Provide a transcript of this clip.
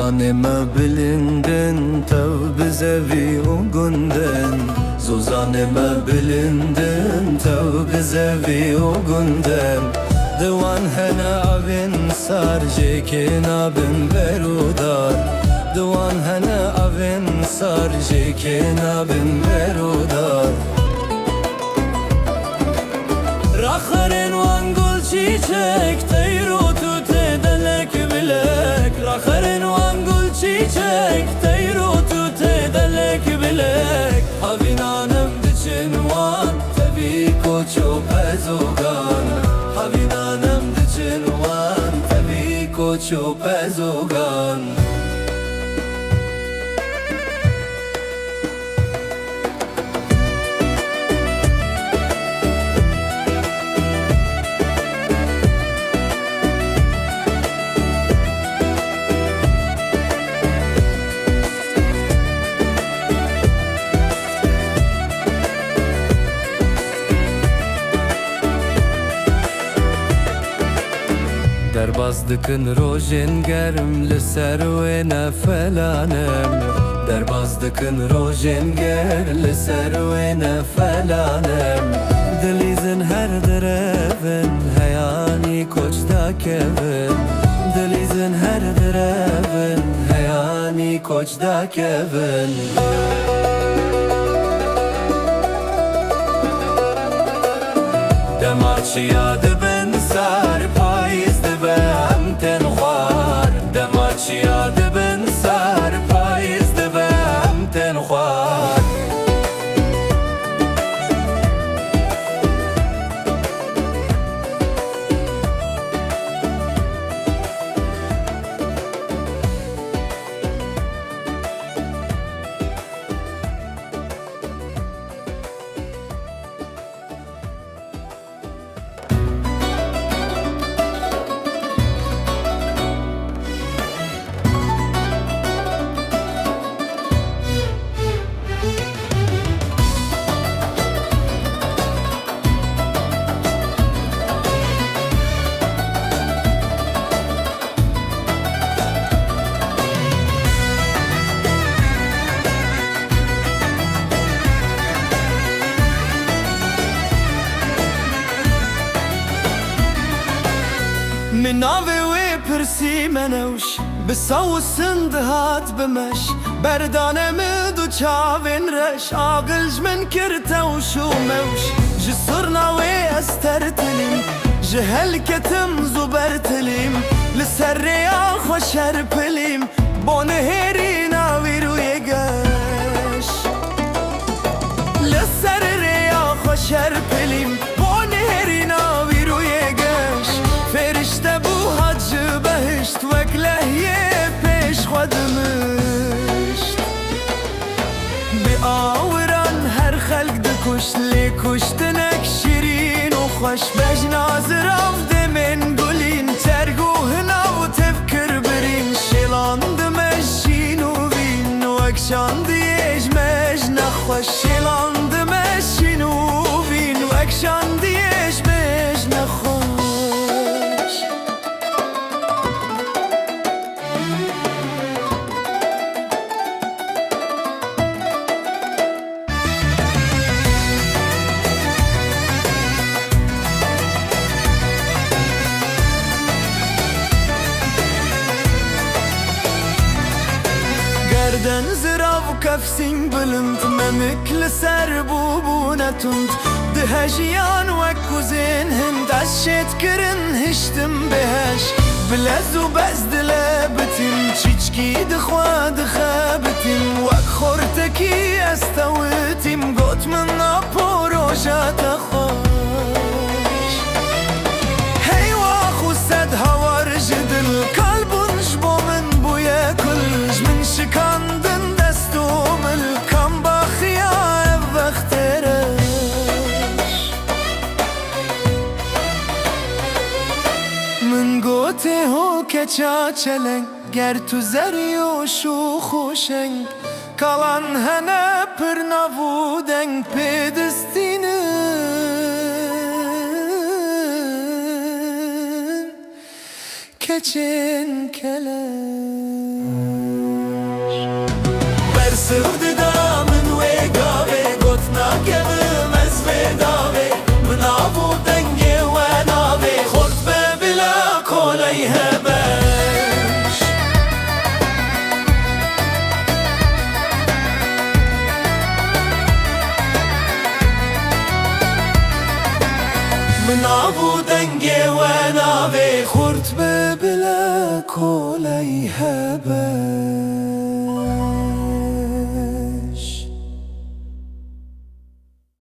Zuzanime bilindin tev bize vi o günden Zuzanime bilindin tev bize vi o günden Divan hene avin sar jekin abin berudar Divan hene avin sar jekin abin berudar Rakharin wan gul çiçek teyru tute delek bilek Rakharin wan gul çiçek teyru tute delek bilek Havinanım diçin wan tevi koço pezogan Havinanım diçin wan tevi koço pezogan Derbazdıkın rojin gerim li ser ve nefelanem Derbazdıkın rojin ger li ser ve nefelanem Dilizin her derevin heyani koçta kevin Dilizin her derevin heyani koçta kevin Demarçıya dibin sar payız dibem tenxwar Demarçıya dibin sar payız dibem tenxwar من ناوی وی پرسی منوش بساو سندهات بمش بردانم دو چاوین رش آقلج من کرتوش و موش جسرنا وی استرتلیم جهلکتم زبرتلیم لسر ریا خوشر پلیم بانهری ناوی روی گش لسر ریا خوشر پلیم بانهری ناوی روی گش فرشته بو حج بهشت وک لحیه پیش خودمشت بی آوران هر خلق دکشت لی کشتنک شیرین و خوش بجناز رفت من گلین ترگوه نو تفکر برین شیلاند مشین و بین وک شاندیش مش نخوش شیلاند مشین و بین وک شاندیش مش نخوش گردن زراو کفسین بلند ممک لسر بوبونتند دهجیان وکو زین هند از شد کرن هشتم بهش بلز و بزدل بتیم چیچکی دخواد خابتیم وک خورتکی استویتیم گوت من نپروژات خوش هی واخو سد هوار جدل کلبونش با من بویا کلش من شکاندن دستوم الکم با خیاه وقترش من گوته هو کچا چلنگ گر تو زری و شو خوشنگ kalan hene pır navuden pedestinin keçin kelem نابو دنگه و ناوی خورد به بلا کولی هبه